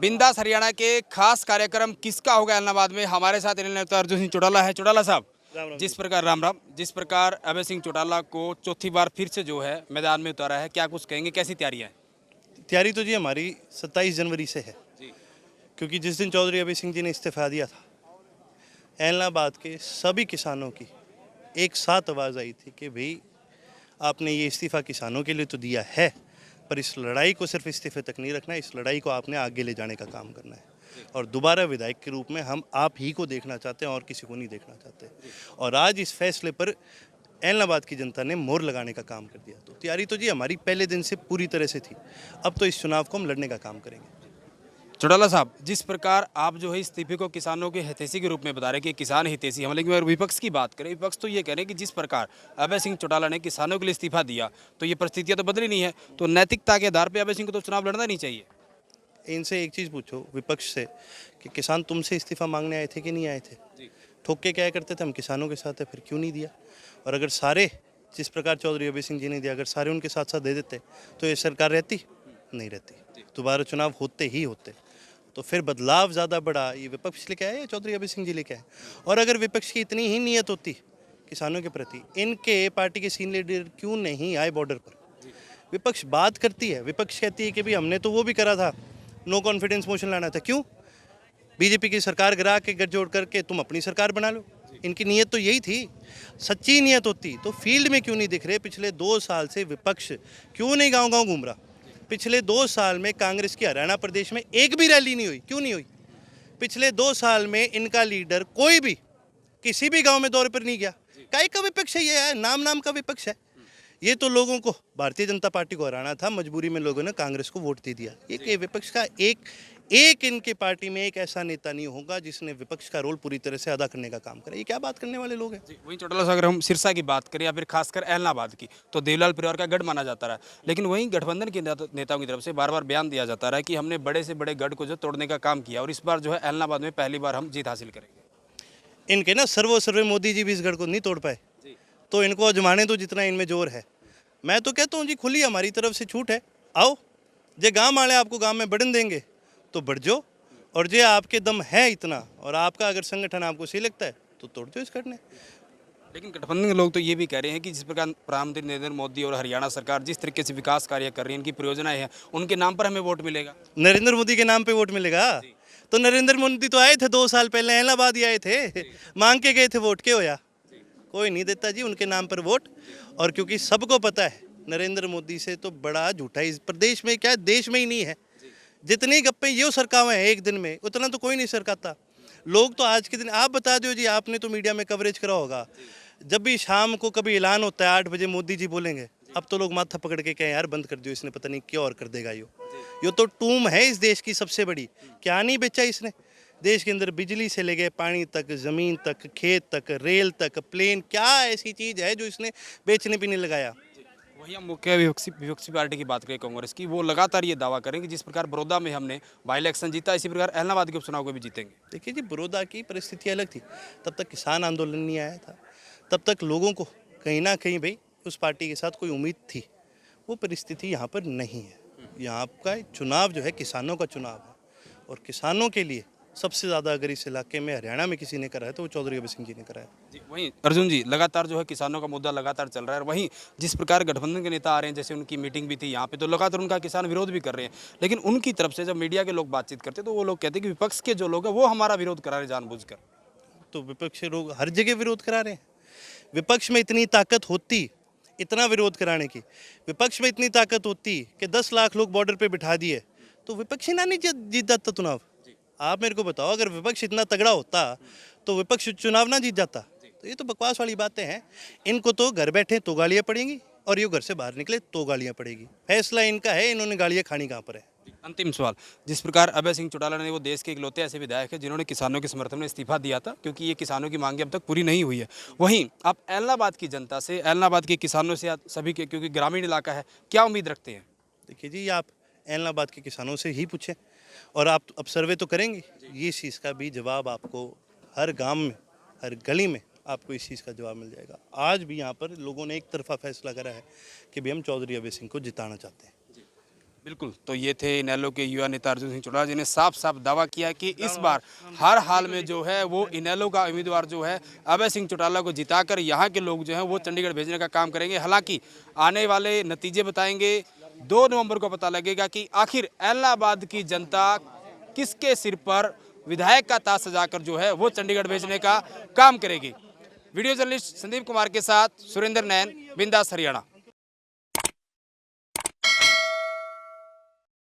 बिंदास हरियाणा के खास कार्यक्रम किसका होगा ऐलनाबाद में। हमारे साथ इन्हें नेता अर्जुन सिंह चौटाला है। चौटाला साहब, जिस प्रकार अभय सिंह चौटाला को चौथी बार फिर से जो है मैदान में उतारा है, क्या कुछ कहेंगे, कैसी तैयारियां हैं? तैयारी तो जी हमारी 27 जनवरी से है जी। क्योंकि जिस दिन चौधरी अभय सिंह जी ने इस्तीफा दिया था, ऐलनाबाद के सभी किसानों की एक साथ आवाज़ आई थी कि भाई आपने ये इस्तीफा किसानों के लिए तो दिया है, पर इस लड़ाई को सिर्फ इस्तीफे तक नहीं रखना है, इस लड़ाई को आपने आगे ले जाने का काम करना है। और दोबारा विधायक के रूप में हम आप ही को देखना चाहते हैं और किसी को नहीं देखना चाहते। और आज इस फैसले पर ऐलनाबाद की जनता ने मोहर लगाने का काम कर दिया। तो तैयारी तो जी हमारी पहले दिन से पूरी तरह से थी। अब तो इस चुनाव को हम लड़ने का काम करेंगे। चौटाला साहब, जिस प्रकार आप जो है इस्तीफे को किसानों के हितैषी के रूप में बता रहे हैं कि किसान हितैषी हम, लेकिन अगर विपक्ष की बात करें, विपक्ष तो ये कह रहे हैं कि जिस प्रकार अभय सिंह चौटाला ने किसानों के लिए इस्तीफा दिया तो ये परिस्थितियां तो बदली नहीं है, तो नैतिकता के आधार पर अभय सिंह को तो चुनाव लड़ना नहीं चाहिए। इनसे एक चीज़ पूछो विपक्ष से कि किसान तुमसे इस्तीफा मांगने आए थे कि नहीं आए थे? ठोक के क्या करते थे, हम किसानों के साथ है, फिर क्यों नहीं दिया? और अगर सारे जिस प्रकार चौधरी अभय सिंह जी ने दिया, अगर सारे उनके साथ साथ दे देते तो ये सरकार रहती नहीं रहती, दोबारा चुनाव होते ही होते। तो फिर बदलाव ज़्यादा बड़ा ये विपक्ष लेके आए या चौधरी अभय सिंह जी लेके आए? और अगर विपक्ष की इतनी ही नीयत होती किसानों के प्रति, इनके पार्टी के सीनियर लीडर क्यों नहीं आए बॉर्डर पर? विपक्ष बात करती है, विपक्ष कहती है कि भाई हमने तो वो भी करा था, नो कॉन्फिडेंस मोशन लाना था, क्यों? बीजेपी की सरकार गिरा के गठजोड़ करके तुम अपनी सरकार बना लो। इनकी नीयत तो यही थी। सच्ची नीयत होती तो फील्ड में क्यों नहीं दिख रहे? पिछले 2 साल से विपक्ष क्यों नहीं गांव-गांव घूम रहा? पिछले 2 साल में कांग्रेस की हरियाणा प्रदेश में एक भी रैली नहीं हुई, क्यों नहीं हुई? पिछले 2 साल में इनका लीडर कोई भी किसी भी गांव में दौरे पर नहीं गया। काहे का विपक्ष है ये? है नाम का विपक्ष है ये। तो लोगों को भारतीय जनता पार्टी को हराना था, मजबूरी में लोगों ने कांग्रेस को वोट दे दिया। ये विपक्ष का एक इनके पार्टी में एक ऐसा नेता नहीं होगा जिसने विपक्ष का रोल पूरी तरह से अदा करने का काम करे। ये क्या बात करने वाले लोग हैं? वहीं चौटाला साहब, अगर हम सिरसा की बात करें या फिर खासकर ऐलनाबाद की, तो देवलाल परिवार का गढ़ माना जाता रहा, लेकिन वहीं गठबंधन के नेताओं की तरफ से बार बार बयान दिया जाता रहा कि हमने बड़े से बड़े गढ़ को जो तोड़ने का काम किया और इस बार जो है ऐलनाबाद में पहली बार हम जीत हासिल करेंगे। इनके ना सर्वे मोदी जी भी इस गढ़ को नहीं तोड़ पाए, तो इनको अजमाने दो जितना इनमें जोर है। मैं तो कहता हूँ जी खुली हमारी तरफ से छूट है, आओ जे गाँव वाले आपको गाँव में बढ़न देंगे तो बढ़ जाओ, और जे आपके दम है इतना और आपका अगर संगठन आपको सही लगता है तो तोड़ दो इस गढ़ ने। लेकिन गठबंधन के लोग तो ये भी कह रहे हैं कि जिस प्रकार प्रधानमंत्री नरेंद्र मोदी और हरियाणा सरकार जिस तरीके से विकास कार्य कर रही है, इनकी परियोजनाएं हैं, उनके नाम पर हमें वोट मिलेगा। नरेंद्र मोदी के नाम पे वोट मिलेगा? तो नरेंद्र मोदी तो आए थे 2 साल पहले, ऐलनाबाद ही आए थे, मांग के गए थे वोट, के होया? कोई नहीं देता जी उनके नाम पर वोट। और क्योंकि सबको पता है नरेंद्र मोदी से तो बड़ा झूठा इस प्रदेश में, क्या देश में ही नहीं है। जितनी गप्पे ये सरकावे हैं एक दिन में, उतना तो कोई नहीं सरकाता। लोग तो आज के दिन, आप बता दो जी, आपने तो मीडिया में कवरेज करा होगा, जब भी शाम को कभी ऐलान होता है 8 बजे मोदी जी बोलेंगे, अब तो लोग माथा पकड़ के कहें यार बंद कर दो, इसने पता नहीं क्या और कर देगा। यो तो टूम है इस देश की सबसे बड़ी। क्या नहीं बेचा इसने देश के अंदर? बिजली से ले गए पानी तक, ज़मीन तक, खेत तक, रेल तक, प्लेन, क्या ऐसी चीज़ है जो इसने बेचने भी नहीं लगाया? वही हम मुख्य विपक्षी पार्टी की बात करें कांग्रेस की, वो लगातार ये दावा करें कि जिस प्रकार बड़ौदा में हमने बाई इलेक्शन जीता, इसी प्रकार ऐलनाबाद के उपचुनाव को भी जीतेंगे। देखिए जी, बड़ौदा की परिस्थिति अलग थी, तब तक किसान आंदोलन नहीं आया था, तब तक लोगों को कहीं ना कहीं भाई उस पार्टी के साथ कोई उम्मीद थी। वो परिस्थिति यहाँ पर नहीं है। यहाँ का चुनाव जो है किसानों का चुनाव है, और किसानों के लिए सबसे ज़्यादा अगर इस इलाके में हरियाणा में किसी ने करा है तो वो चौधरी अभय सिंह जी ने करा है। जी, वहीं अर्जुन जी, लगातार जो है किसानों का मुद्दा लगातार चल रहा है, और वहीं जिस प्रकार गठबंधन के नेता आ रहे हैं, जैसे उनकी मीटिंग भी थी यहाँ पे, तो लगातार उनका किसान विरोध भी कर रहे हैं, लेकिन उनकी तरफ से जब मीडिया के लोग बातचीत करते हैं तो वो लोग कहते हैं कि विपक्ष के जो लोग हैं वो हमारा विरोध करा रहे जानबूझकर। तो विपक्ष लोग हर जगह विरोध करा रहे हैं। विपक्ष में इतनी ताकत होती इतना विरोध कराने की, विपक्ष में इतनी ताकत होती कि 10 लाख लोग बॉर्डर पे बिठा दिए तो विपक्ष ही ना नहीं जीत जाता चुनाव। आप मेरे को बताओ, अगर विपक्ष इतना तगड़ा होता तो विपक्ष चुनाव ना जीत जाता? तो ये तो बकवास वाली बातें हैं। इनको तो घर बैठे तो गालियाँ पड़ेंगी और ये घर से बाहर निकले तो गालियाँ पड़ेगी। फैसला इनका है, इन्होंने गालियाँ खानी कहाँ पर है। अंतिम सवाल, जिस प्रकार अभय सिंह चौटाला ने, वो देश के इकलौते ऐसे विधायक हैं जिन्होंने किसानों के समर्थन में इस्तीफा दिया था क्योंकि ये किसानों की मांगें अब तक पूरी नहीं हुई है, वहीं आप ऐलनाबाद की जनता से, ऐलनाबाद के किसानों से, सभी के, क्योंकि ग्रामीण इलाका है, क्या उम्मीद रखते हैं? देखिए जी, आप ऐलनाबाद के किसानों से ही पूछें, और आप अब सर्वे तो करेंगे, ये चीज़ का भी जवाब आपको हर गांव में, हर गली में आपको इस चीज़ का जवाब मिल जाएगा। आज भी यहाँ पर लोगों ने एक तरफा फैसला करा है कि भाई हम चौधरी अभय सिंह को जिताना चाहते हैं। बिल्कुल, तो ये थे इनेलो के युवा नेता अर्जुन सिंह चौटाला जिन्हें साफ साफ दावा किया कि इस बार हर हाल में जो है वो इनेलो का उम्मीदवार जो है अभय सिंह चौटाला को जिताकर यहाँ के लोग जो हैं वो चंडीगढ़ भेजने का काम करेंगे। हालांकि आने वाले नतीजे बताएंगे, 2 नवंबर को पता लगेगा कि आखिर इलाहाबाद की जनता किसके सिर पर विधायक का ताज सजाकर जो है वो चंडीगढ़ भेजने का काम करेगी। वीडियो जर्नलिस्ट संदीप कुमार के साथ सुरेंद्र नैन, बिंदास हरियाणा।